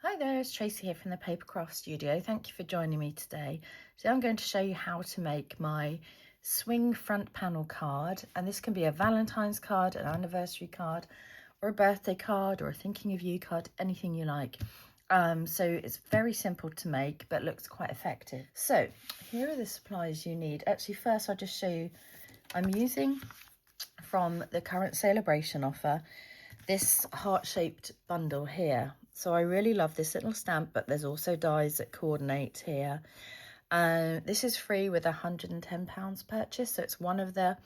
Hi there, it's Tracy here from the Papercraft studio. Thank you for joining me today. Today I'm going to show you how to make my swing front panel card, and this can be a Valentine's card, an anniversary card, or a birthday card, or a thinking of you card, anything you like. So it's very simple to make but looks quite effective. So here are the supplies you need. Actually, first I'll just show you, I'm using from the current Sale-a-bration offer this heart-shaped bundle here. So I really love this little stamp, but there's also dies that coordinate here. This is free with £110 purchase, so it's one of the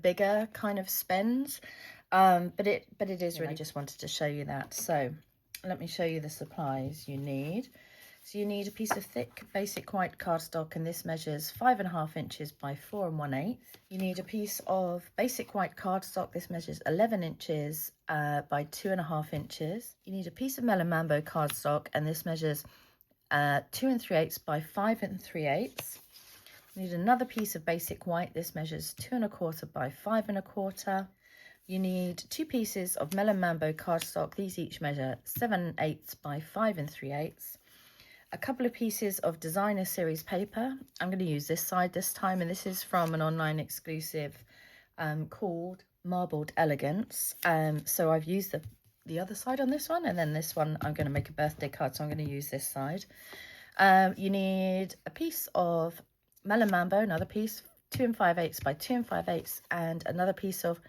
bigger kind of spends. But it is really, I just wanted to show you that. So let me show you the supplies you need. So you need a piece of thick basic white cardstock, and this measures 5.5 inches by 4 1/8. You need a piece of basic white cardstock. This measures 11 inches by 2.5 inches. You need a piece of Melon Mambo cardstock, and this measures 2 3/8 by 5 3/8. You need another piece of basic white. This measures 2 1/4 by 5 1/4. You need 2 pieces of Melon Mambo cardstock. These each measure 7/8 by 5 3/8. A couple of pieces of designer series paper. I'm going to use this side this time, and this is from an online exclusive called Marbled Elegance. So I've used the other side on this one, and then this one I'm going to make a birthday card, so I'm going to use this side. You need a piece of Melon Mambo, another piece, 2 5/8 by 2 5/8, and another piece of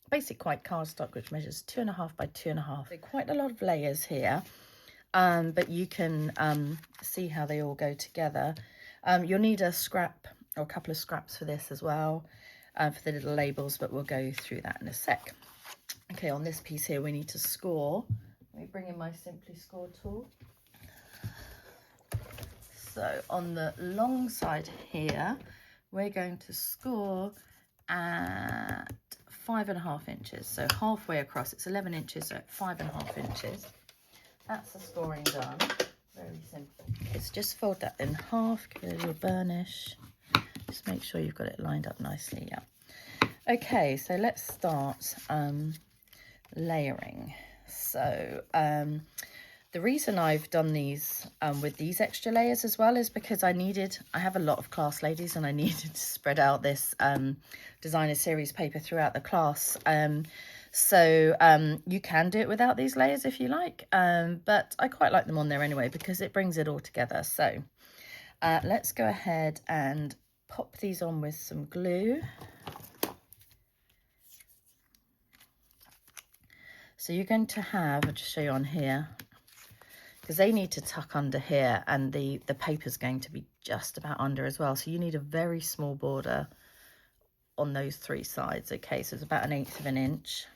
basic white cardstock, which measures 2 1/2 by 2 1/2. So quite a lot of layers here. But you can see how they all go together. You'll need a scrap or a couple of scraps for this as well, for the little labels, but we'll go through that in a sec. Okay, on this piece here we need to score. Let me bring in my Simply Score tool. So on the long side here, we're going to score at 5.5 inches. So halfway across, it's 11 inches, so at 5.5 inches. That's the scoring done. Very simple. It's just fold that in half, give it a little burnish. Just make sure you've got it lined up nicely. Yeah. Okay, so let's start layering. So the reason I've done these with these extra layers as well is because I have a lot of class ladies, and I needed to spread out this designer series paper throughout the class. So you can do it without these layers if you like, but I quite like them on there anyway because it brings it all together. So let's go ahead and pop these on with some glue. So you're going to have, I'll just show you on here, because they need to tuck under here, and the paper's going to be just about under as well. So you need a very small border on those 3 sides. Okay, so it's about 1/8 of an inch.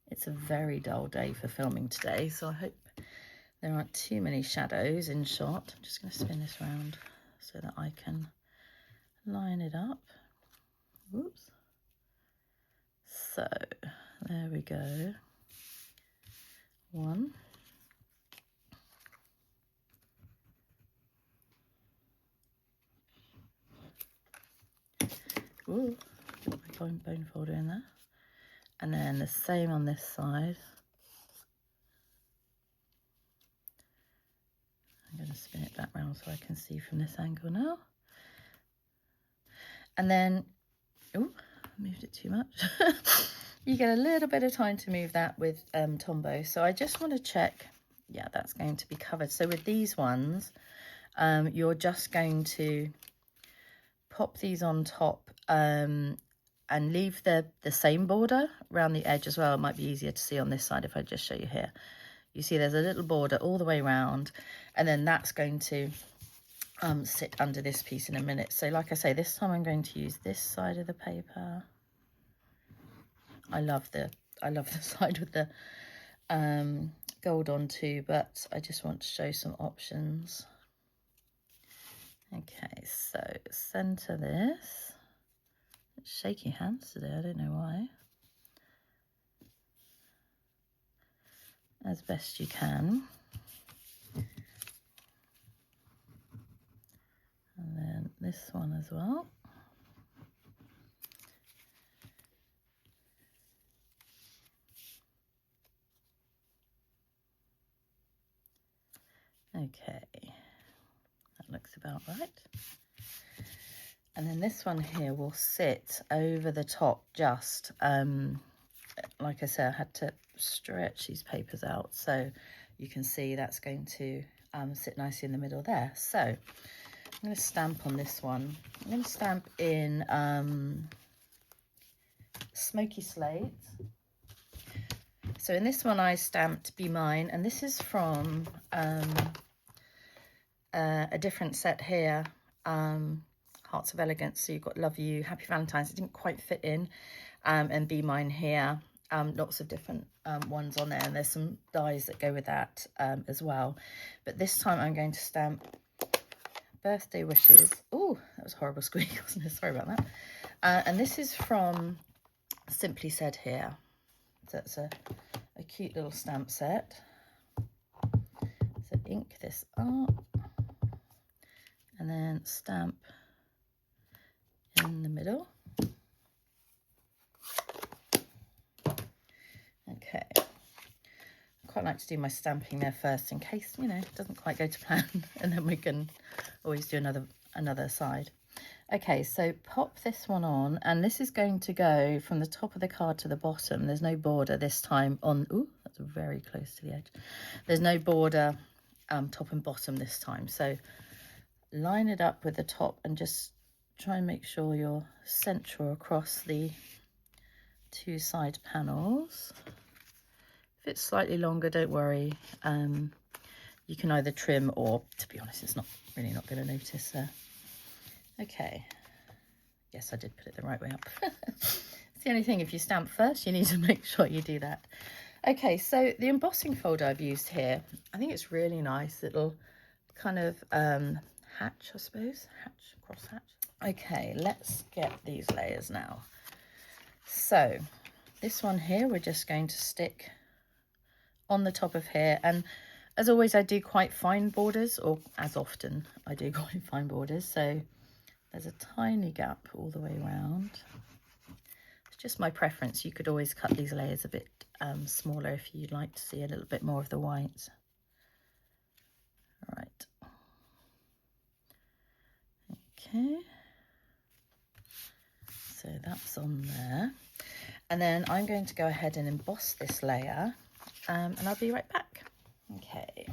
It's a very dull day for filming today, so I hope there aren't too many shadows in shot. I'm just going to spin this around so that I can line it up. Whoops. So there we go. 1. Ooh, put my bone folder in there. And then the same on this side. I'm going to spin it back round so I can see from this angle now. And then, oh, I moved it too much. You get a little bit of time to move that with Tombow. So I just want to check, yeah, that's going to be covered. So with these ones, you're just going to pop these on top and leave the same border around the edge as well. It might be easier to see on this side if I just show you here. You see there's a little border all the way around, and then that's going to sit under this piece in a minute. So like I say, this time I'm going to use this side of the paper. I love the side with the gold on too, but I just want to show some options. Okay, so center this. It's shaky hands today, I don't know why. As best you can. And then this one as well. Okay, that looks about right. And then this one here will sit over the top just, like I said, I had to stretch these papers out so you can see that's going to sit nicely in the middle there. So I'm going to stamp on this one. I'm going to stamp in Smoky Slate. So in this one I stamped Be Mine, and this is from a different set here, Hearts of Elegance. So you've got Love You, Happy Valentines. It didn't quite fit in, and Be Mine here. Lots of different ones on there, and there's some dies that go with that as well. But this time I'm going to stamp Birthday Wishes. Oh, that was a horrible squeak, wasn't it? Sorry about that. And this is from Simply Said here. So it's a cute little stamp set. So ink this up and then stamp in the middle. Okay, I quite like to do my stamping there first in case, you know, it doesn't quite go to plan, and then we can always do another side. Okay, so pop this one on, and this is going to go from the top of the card to the bottom. There's no border this time on, ooh, that's very close to the edge. There's no border top and bottom this time. So line it up with the top and just try and make sure you're central across the two side panels. If it's slightly longer, don't worry. You can either trim or, to be honest, it's really not going to notice there. Okay, yes, I did put it the right way up. It's the only thing, if you stamp first, you need to make sure you do that. Okay, so the embossing folder I've used here, I think it's really nice. Little kind of hatch, I suppose, cross hatch. Okay, let's get these layers now. So this one here, we're just going to stick on the top of here, and as always, I do quite fine borders, or as often I do quite fine borders, so there's a tiny gap all the way around. It's just my preference. You could always cut these layers a bit smaller if you'd like to see a little bit more of the white. All right. Okay. So that's on there. And then I'm going to go ahead and emboss this layer, and I'll be right back. Okay.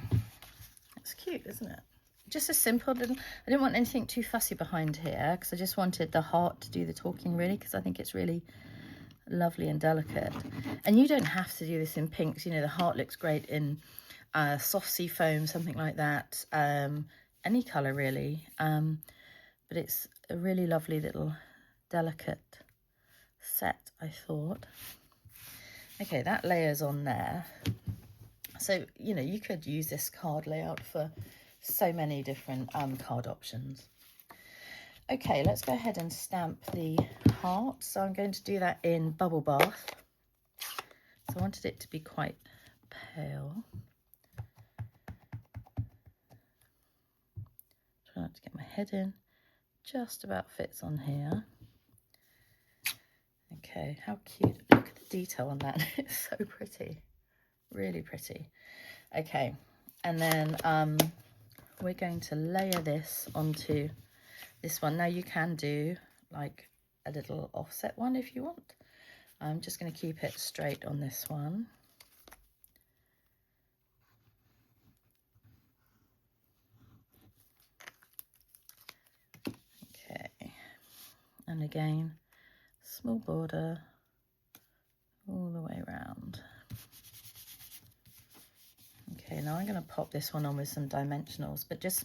That's cute, isn't it? Just a simple little, I didn't want anything too fussy behind here because I just wanted the heart to do the talking, really, because I think it's really lovely and delicate. And you don't have to do this in pinks. You know, the heart looks great in soft sea foam, something like that, any colour really, but it's a really lovely little delicate set, I thought. Okay, that layer's on there. So, you know, you could use this card layout for so many different card options. Okay, let's go ahead and stamp the heart. So I'm going to do that in Bubble Bath. So I wanted it to be quite pale. Try not to get my head in. Just about fits on here. Okay, how cute. Look at the detail on that. It's so pretty. Really pretty. Okay, and then we're going to layer this onto this one. Now you can do like a little offset one if you want. I'm just going to keep it straight on this one. Okay, and again, small border all the way around. Okay, now I'm going to pop this one on with some dimensionals, but just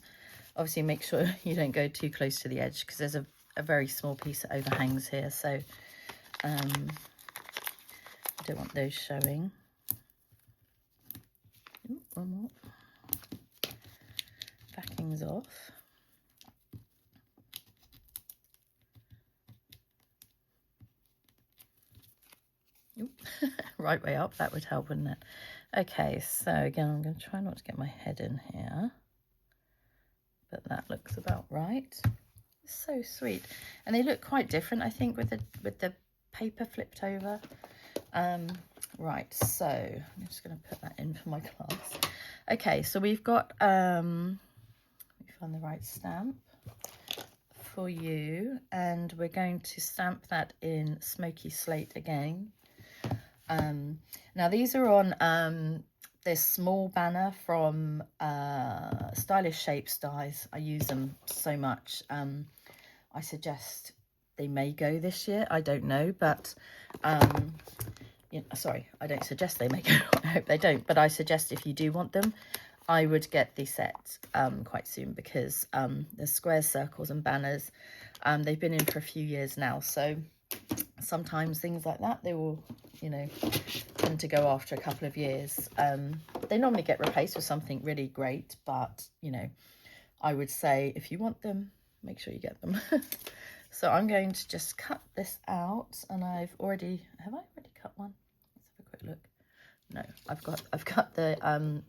obviously make sure you don't go too close to the edge because there's a very small piece that overhangs here, so I don't want those showing. Ooh, one more. Backing's off. Ooh, right way up, that would help, wouldn't it? Okay, so again, I'm going to try not to get my head in here, but that looks about right. It's so sweet, and they look quite different, I think, with the paper flipped over. Right, so I'm just going to put that in for my class. Okay, so we've got, let me find the right stamp for you, and we're going to stamp that in Smoky Slate again. Now these are on this small banner from Stylish Shapes Dies. I use them so much. I suggest they may go this year. I don't know, but you know, sorry, I don't suggest they may go. I hope they don't, but I suggest if you do want them, I would get the set quite soon, because there's squares, circles and banners. They've been in for a few years now, so sometimes things like that, they will, you know, tend to go after a couple of years. They normally get replaced with something really great, but, you know, I would say if you want them, make sure you get them. So I'm going to just cut this out, and have I already cut one? Let's have a quick look. No, I've cut the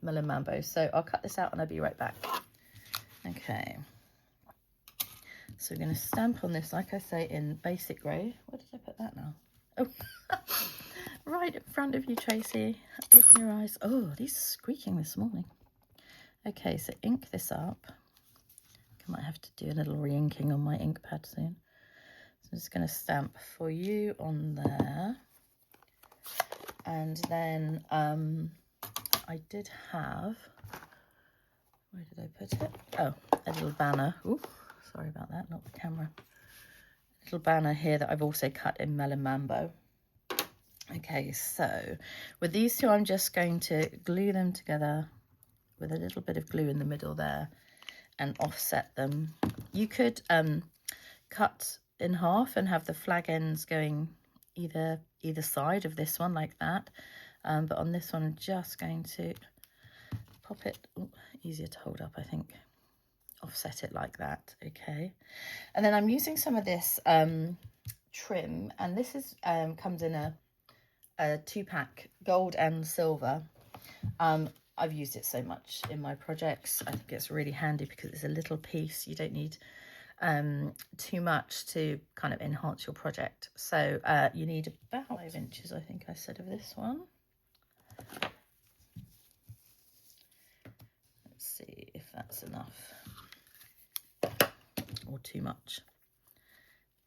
Melon Mambo, so I'll cut this out and I'll be right back. Okay, so we're going to stamp on this, like I say, in basic grey. Where did I put that now? Oh, right in front of you, Tracy. Open your eyes. Oh, these are squeaking this morning. Okay, so ink this up. I might have to do a little re-inking on my ink pad soon. So I'm just going to stamp for you on there. And then I did have, where did I put it? Oh, a little banner. Ooh, sorry about that, not the camera. A little banner here that I've also cut in Melon Mambo. Okay, so with these two, I'm just going to glue them together with a little bit of glue in the middle there and offset them. You could cut in half and have the flag ends going either side of this one like that, but on this one I'm just going to pop it, easier to hold up I think, offset it like that. Okay, and then I'm using some of this trim, and this is comes in a 2-pack, gold and silver. I've used it so much in my projects. I think it's really handy because it's a little piece. You don't need too much to kind of enhance your project. So you need about 5 inches, I think I said, of this one. Let's see if that's enough or too much.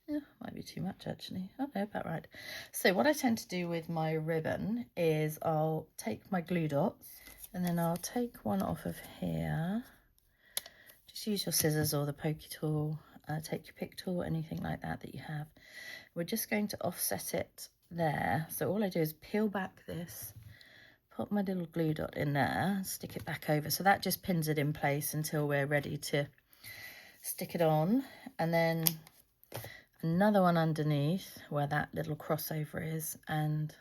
Yeah, might be too much actually. Oh no, about right. So what I tend to do with my ribbon is I'll take my glue dots and then I'll take one off of here. Just use your scissors or the pokey tool. Take your pick tool, anything like that that you have. We're just going to offset it there. So all I do is peel back this, put my little glue dot in there, stick it back over. So that just pins it in place until we're ready to stick it on. And then another one underneath where that little crossover is, and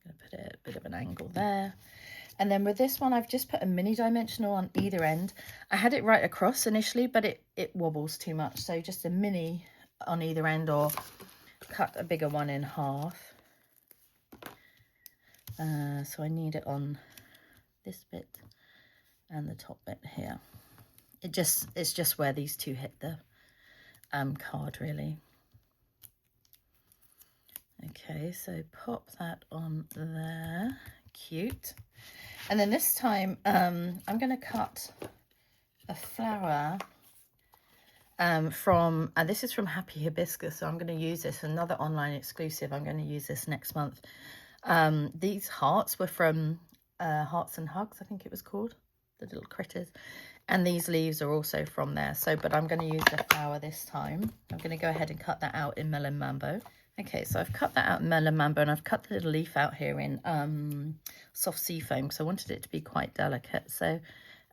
I'm going to put it at a bit of an angle there. And then with this one, I've just put a mini dimensional on either end. I had it right across initially, but it wobbles too much. So just a mini on either end, or cut a bigger one in half. So I need it on this bit and the top bit here. It's just where these two hit the card really. Okay, so pop that on there. Cute. And then this time I'm going to cut a flower from, this is from Happy Hibiscus, so I'm going to use this, another online exclusive. I'm going to use this next month. These hearts were from Hearts and Hugs, I think it was called, the little critters. And these leaves are also from there. So, but I'm going to use the flower this time. I'm going to go ahead and cut that out in Melon Mambo. Okay, so I've cut that out in Melon Mambo, and I've cut the little leaf out here in soft sea foam, because I wanted it to be quite delicate. So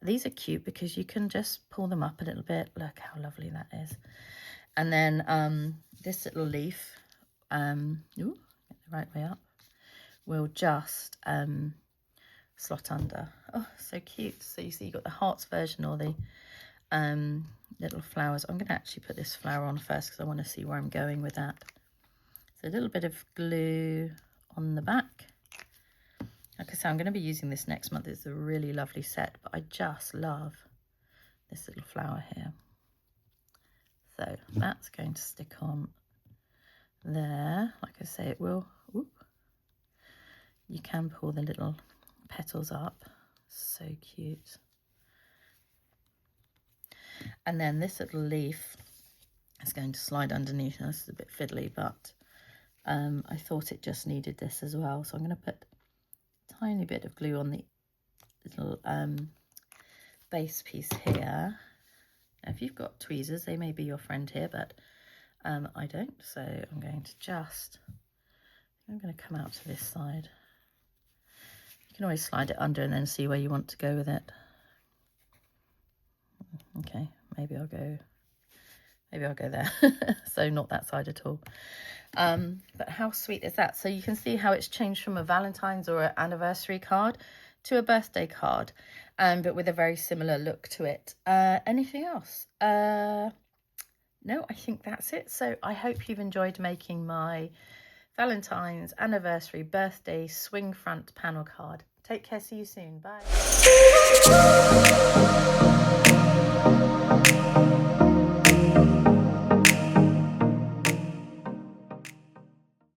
these are cute because you can just pull them up a little bit. Look how lovely that is. And then this little leaf, ooh, get the right way up, will just slot under. Oh, so cute. So you see you've got the hearts version, or the little flowers. I'm going to actually put this flower on first because I want to see where I'm going with that. So a little bit of glue on the back. Like I say, I'm going to be using this next month. It's a really lovely set, but I just love this little flower here. So that's going to stick on there. Like I say, it will, ooh, you can pull the little petals up. So cute. And then this little leaf is going to slide underneath. Now, this is a bit fiddly, but I thought it just needed this as well. So I'm going to put a tiny bit of glue on the little base piece here. Now, if you've got tweezers, they may be your friend here, but I don't. So I'm going to come out to this side. You can always slide it under and then see where you want to go with it. Okay, maybe I'll go there. So not that side at all. But how sweet is that? So you can see how it's changed from a Valentine's or an anniversary card to a birthday card, but with a very similar look to it. Anything else? No, I think that's it. So I hope you've enjoyed making my Valentine's, anniversary, birthday swing front panel card. Take care. See you soon. Bye.